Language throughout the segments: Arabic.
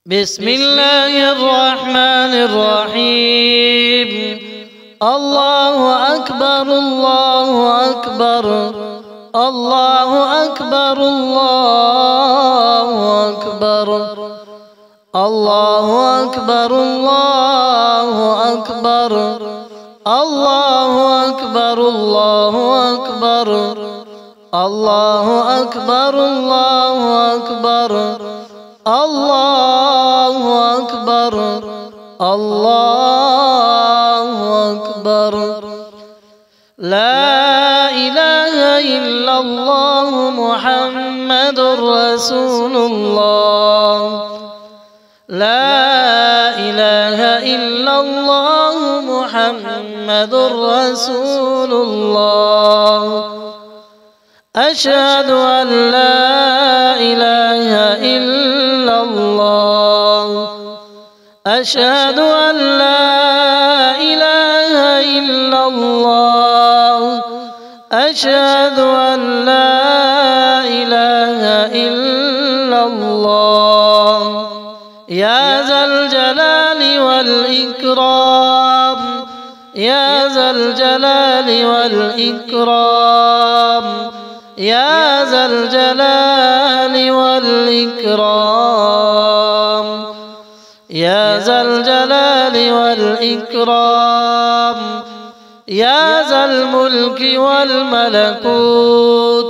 بسم الله الرحمن الرحيم. الله أكبر الله أكبر الله أكبر الله أكبر الله أكبر الله أكبر الله أكبر الله أكبر الله أكبر الله أكبر الله أكبر الله أكبر. لا إله إلا الله محمد رسول الله. لا إله إلا الله محمد رسول الله. أشهد أن لا إله إلا الله. أشهد أن لا إله إلا الله. أشهد أن لا إله إلا الله. يا ذا الجلال والإكرام يا ذا الجلال والإكرام يا ذا الجلال والإكرام يا ذا الجلال والإكرام يا ذا الملك والملكوت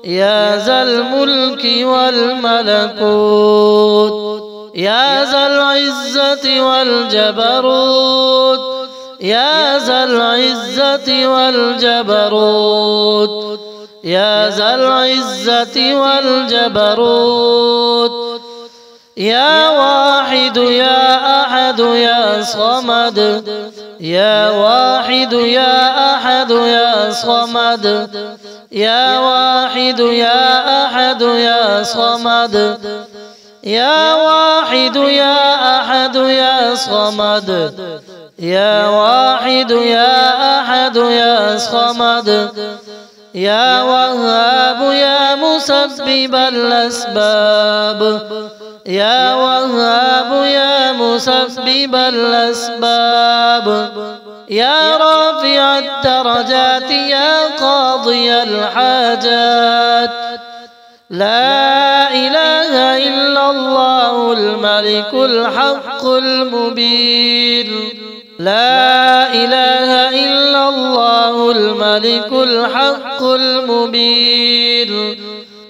يا ذا الملك والملكوت يا ذا العزة والجبروت يا ذا العزة والجبروت يا ذا العزة والجبروت. يا واحد يا أحد يا صمد يا واحد يا أحد يا صمد يا واحد يا أحد يا صمد يا واحد يا أحد يا صمد يا واحد يا أحد يا صمد. يا وهاب يا مسبب الأسباب يا وهاب يا مسبب الأسباب يا رافع الدرجات يا قاضي الحاجات. لا إله إلا الله الملك الحق المبين. لا إله إلا الله الملك الحق المبين.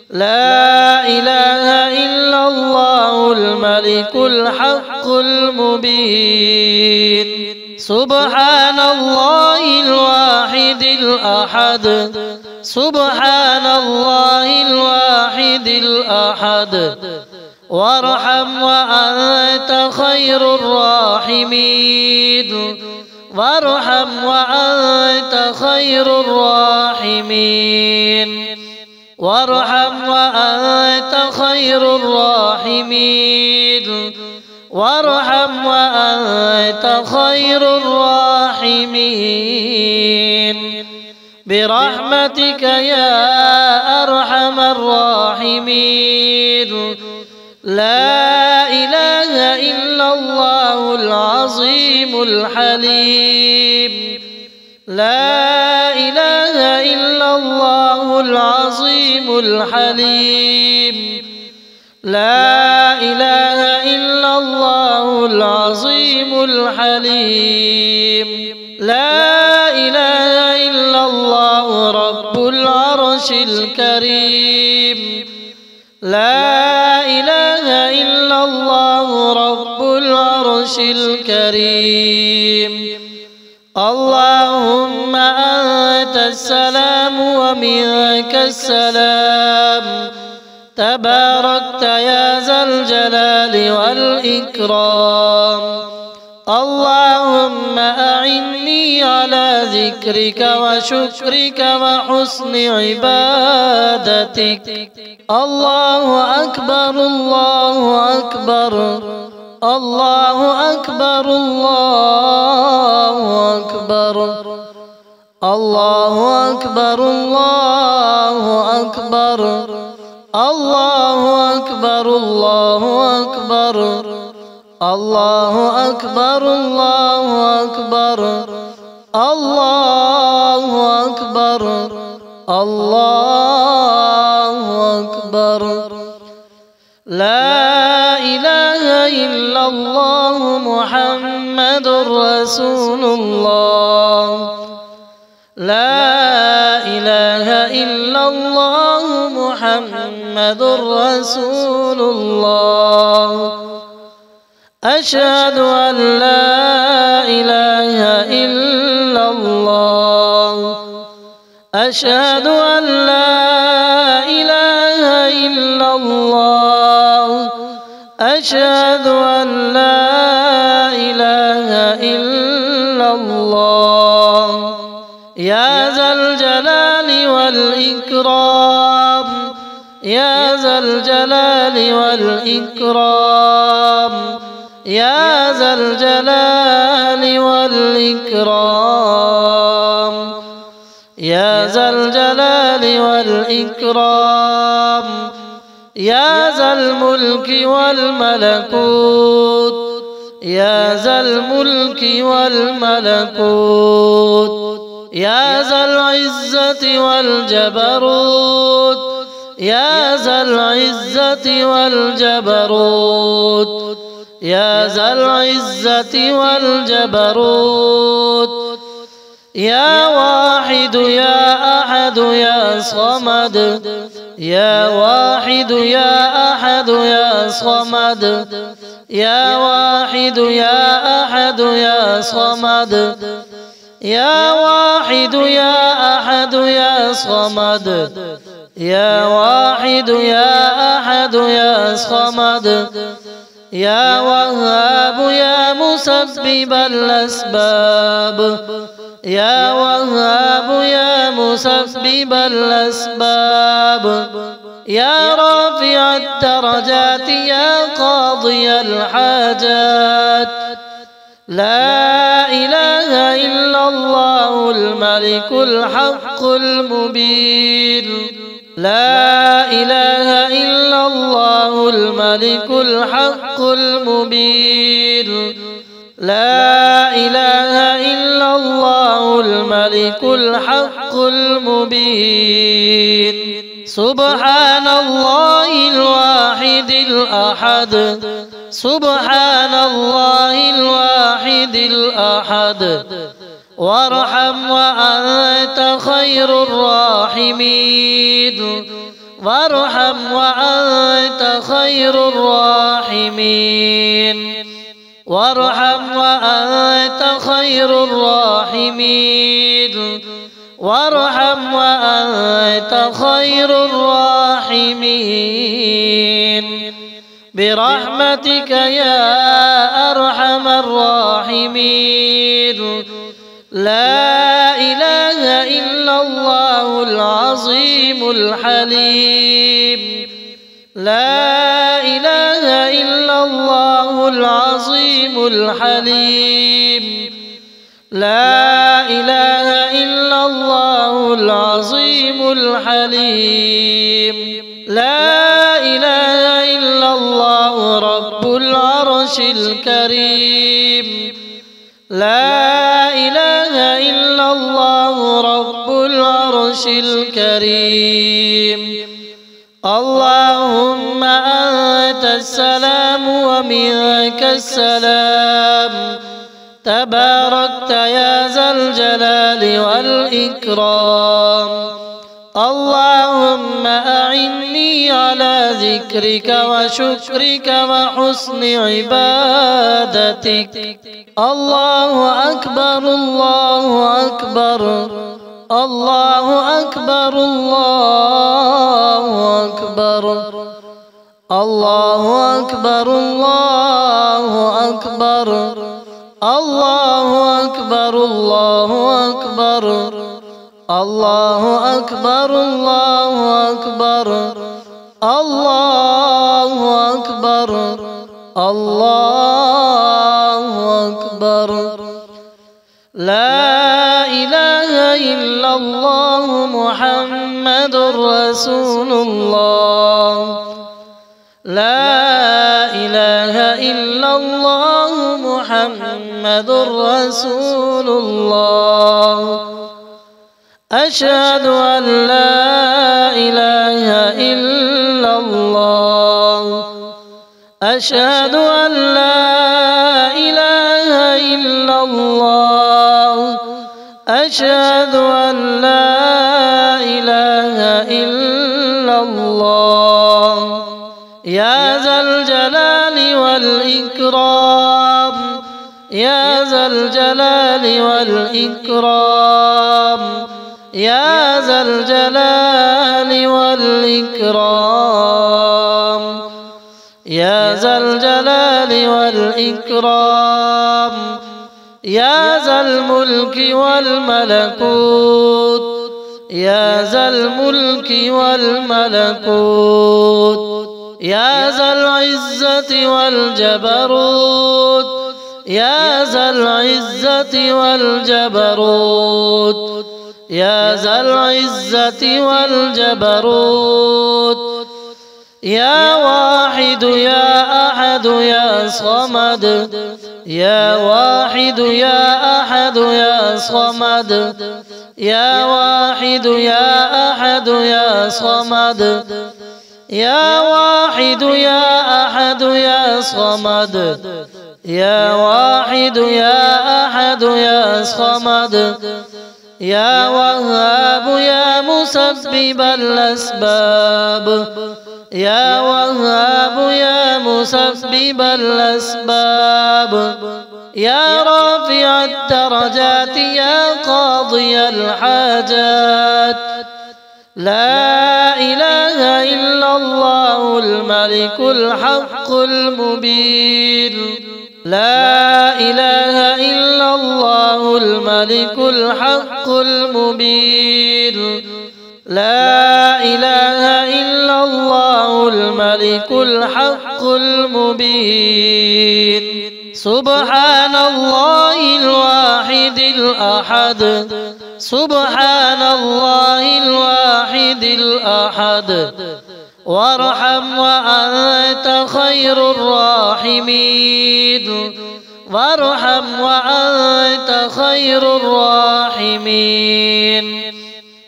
لا إله إلا الله الملك الحق المبين. سبحان الله الواحد الأحد سبحان الله الواحد الأحد. وارحم وأنت خير الراحمين. وارحم وأنت خير الراحمين. وارحم وأنت خير الراحمين. وارحم وأنت خير الراحمين. برحمتك يا أرحم الراحمين. لا إله إلا الله العظيم الحليم. لا إله إلا الله العظيم الحليم. لا إله إلا الله العظيم الحليم. لا إله إلا الله رب العرش الكريم. لا إله إلا الله رب العرش الكريم. اللهم أنت السلام ومنك السلام. تباركت يا ذا الجلال والإكرام. اللهم أعني على ذكرك وشكرك وحسن عبادتك. الله أكبر الله أكبر الله أكبر الله أكبر الله أكبر الله أكبر الله أكبر الله أكبر الله أكبر الله أكبر الله أكبر الله أكبر لا إله إلا الله محمد رسول الله لا إله إلا الله محمد رسول الله أشهد أن لا إله إلا الله أشهد أن لا إله إلا الله أشهد أن لا إله إلا الله يا ذا الجلال والإكرام يا ذا الجلال والإكرام يا ذا الجلال والإكرام يا ذا الجلال والإكرام يا ذا الملك والملكوت يا ذا الملك والملكوت يا ذا العزة والجبروت يا ذا العزة والجبروت يا ذا العزة والجبروت يا واحد يا أحد يا صمد يا واحد يا أحد يا صمد يا واحد يا أحد يا صمد يا واحد يا أحد يا صمد يا واحد يا أحد يا صمد يا وهاب يا مسبب الأسباب يا وهاب يا مسبب الأسباب يا رافع الدرجات يا قاضي الحاجات لا إله إلا الله الملك الحق المبين لا إله إلا الله الملك الحق المبين لا إله إلا الله الملك الحق المبين سبحان الله الواحد الأحد سبحان الله الواحد الأحد وارحم وأنت خير الراحمين وارحم وأنت خير الراحمين وارحم وأنت خير الراحمين وارحم وأنت خير الراحمين برحمتك يا أرحم الراحمين لا إله إلا الله العظيم الحليم لا إله إلا الله العظيم الحليم لا إله إلا الله العظيم الحليم لا إله إلا الله رب العرش الكريم لا إله إلا الله رب العرش الكريم اللهم أنت السلام ومنك السلام تباركت يا ذا الجلال والإكرام اللهم أعني على ذكرك وشكرك وحسن عبادتك الله أكبر الله أكبر الله أكبر الله أكبر الله أكبر الله أكبر الله أكبر الله أكبر الله أكبر الله أكبر الله أكبر الله أكبر لا إله إلا الله محمد رسول الله لا إله إلا الله محمد رسول الله أشهد أن لا إله إلا الله أشهد أن لا إله إلا الله أشهد أن لا إله إلا الله يا ذا الجلال والإكرام يا ذا الجلال والإكرام يا ذا الجلال والإكرام يا ذا الجلال والإكرام يا ذا الملك والملكوت يا ذا الملك والملكوت يا ذا العزة والجبروت يا ذا العزة والجبروت يا ذا العزة والجبروت يا واحد يا أحد يا صمد يا واحد يا أحد يا صمد يا واحد يا أحد يا صمد يا واحد يا أحد يا صمد يا واحد يا أحد يا صمد يا وهاب يا مسبب الأسباب يا وهاب يا مسبب الأسباب يا رافع الدرجات يا قاضي الحاجات لا إله إلا الله الملك الحق المبين لا إله إلا الله الملك الحق المبين لا إله إلا الله الملك الحق المبين سبحان الله الواحد الأحد سبحان الله الواحد الأحد وارحم وأنت خير الراحمين وارحم وأنت خير الراحمين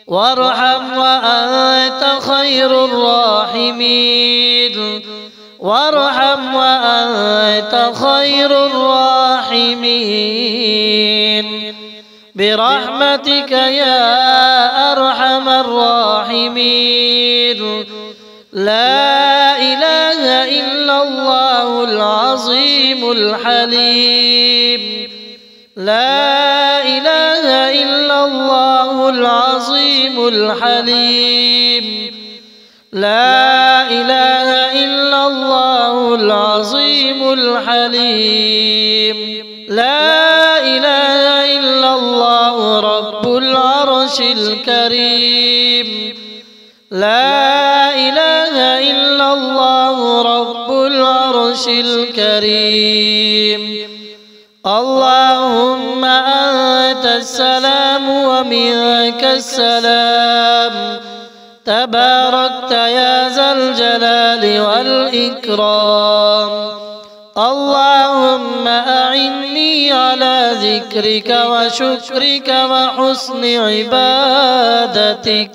وارحم وأنت خير الراحمين وارحم وأنت خير الراحمين برحمتك يا أرحم الراحمين لا إله إلا الله العظيم الحليم لا إله إلا الله العظيم الحليم لا إله إلا الله العظيم الحليم لا إله إلا الله رب العرش الكريم لا إله إلا الله رب العرش الكريم اللهم أنت السلام ومنك السلام تباركت يا ذا الجلال والإكرام اللهم أعني على ذكرك وشكرك وحسن عبادتك